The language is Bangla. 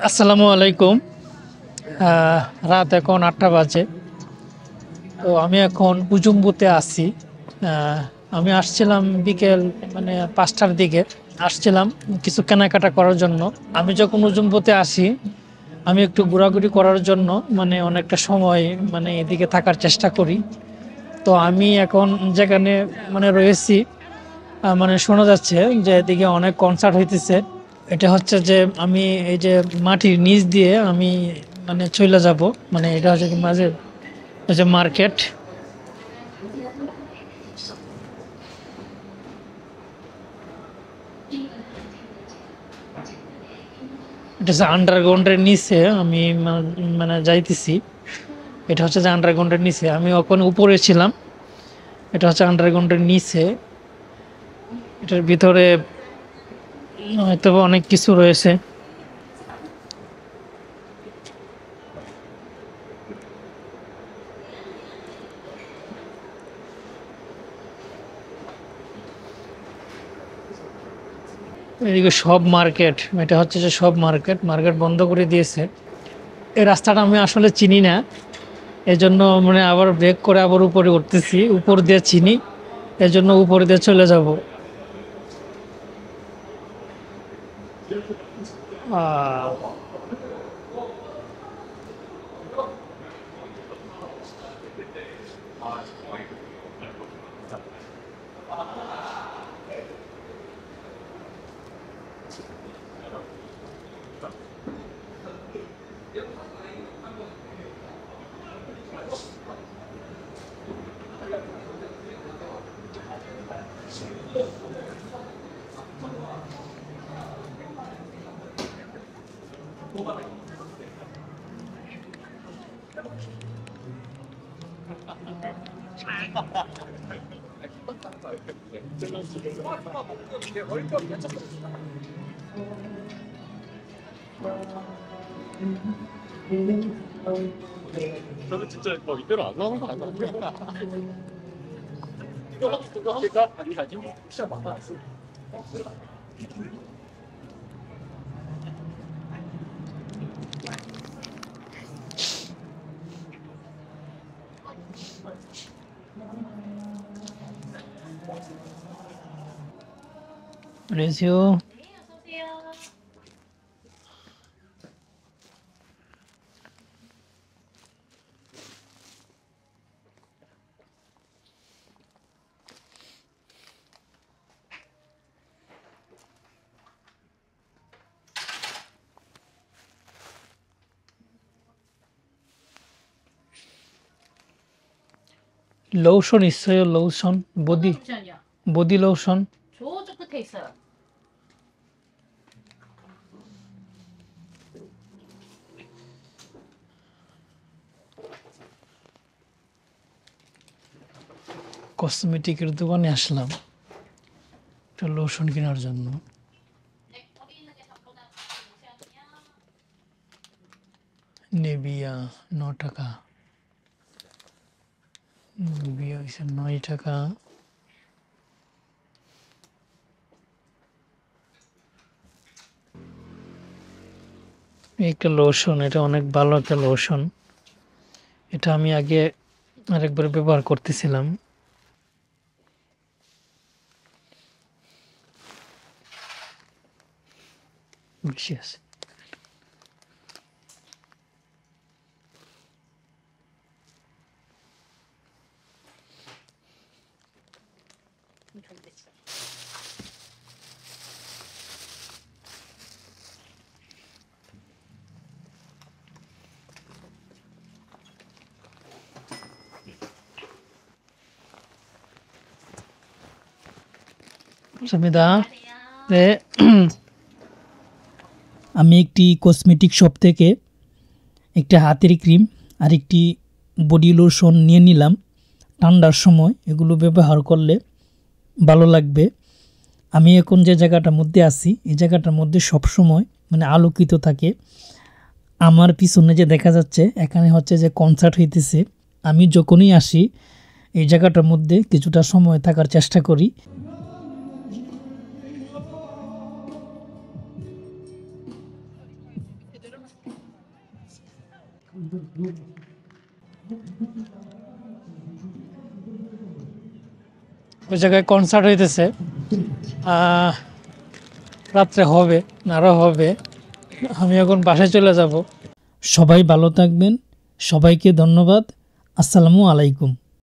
আসসালামু আলাইকুম। রাত এখন ৮টা বাজে। তো আমি এখন উজুম্বুতে আছি। আমি আসছিলাম বিকেল ৫টার দিকে আসছিলাম কিছু কেনাকাটা করার জন্য। আমি যখন উজুম্বুতে আসি আমি একটু ঘোরাঘুরি করার জন্য অনেকটা সময় এদিকে থাকার চেষ্টা করি। তো আমি এখন যেখানে রয়েছি শোনা যাচ্ছে যে এদিকে অনেক কনসার্ট হইতেছে। এটা হচ্ছে যে আমি এই যে মাটির নিচ দিয়ে আমি চলে যাব। এটা হচ্ছে কি মাঝে হচ্ছে মার্কেট। এটা হচ্ছে আন্ডারগ্রাউন্ডের নিচে আমি যাইতেছি। এটা হচ্ছে যে আন্ডারগ্রাউন্ডের নিচে আমি ওখানে উপরে ছিলাম। এটা হচ্ছে আন্ডারগ্রাউন্ডের নিচে। এটার ভিতরে হয়তো অনেক কিছু রয়েছে। এদিকে সব মার্কেট। এটা হচ্ছে যে সব মার্কেট মার্কেট বন্ধ করে দিয়েছে। এই রাস্তাটা আমি আসলে চিনি না, এজন্য আবার ব্রেক করে আবার উপরে উঠতেছি। উপর দিয়ে চিনি, এজন্য উপরে দিয়ে চলে যাব। 저는 진짜 뭐 이대로 안 나오는 거 아니야? 이거 아니 아니 시작 많았어. 안녕하세요. 로션 있어요? 로션? 어떤 옵션이요? 보디 로션? 저쪽 끝에 있어요. কসমেটিকের দোকানে আসলাম একটা লোশন কেনার জন্য। নেভিয়া 9 টাকা, নেভিয়া হচ্ছে 9 টাকা। একটা লোশন, এটা অনেক ভালো একটা লোশন। এটা আমি আগে আরেকবার ব্যবহার করতেছিলাম। বেশি আছে। 감사합니다. 네. আমি একটি কসমেটিক শপ থেকে একটা হাতের ক্রিম আর একটি বডি লোশন নিয়ে নিলাম। ঠান্ডার সময় এগুলো ব্যবহার করলে ভালো লাগবে। আমি এখন যে জায়গাটার মধ্যে আছি এই জায়গাটার মধ্যে সব সময় আলোকিত থাকে। আমার পিছনে যে দেখা যাচ্ছে এখানে হচ্ছে যে কনসার্ট হইতেছে। আমি যখনই আসি এই জায়গাটার মধ্যে কিছুটা সময় থাকার চেষ্টা করি। ওই জায়গায় কনসার্ট হইতেছে, রাত্রে হবে আরও হবে। আমি এখন বাসায় চলে যাব। সবাই ভালো থাকবেন, সবাইকে ধন্যবাদ। আসসালামু আলাইকুম।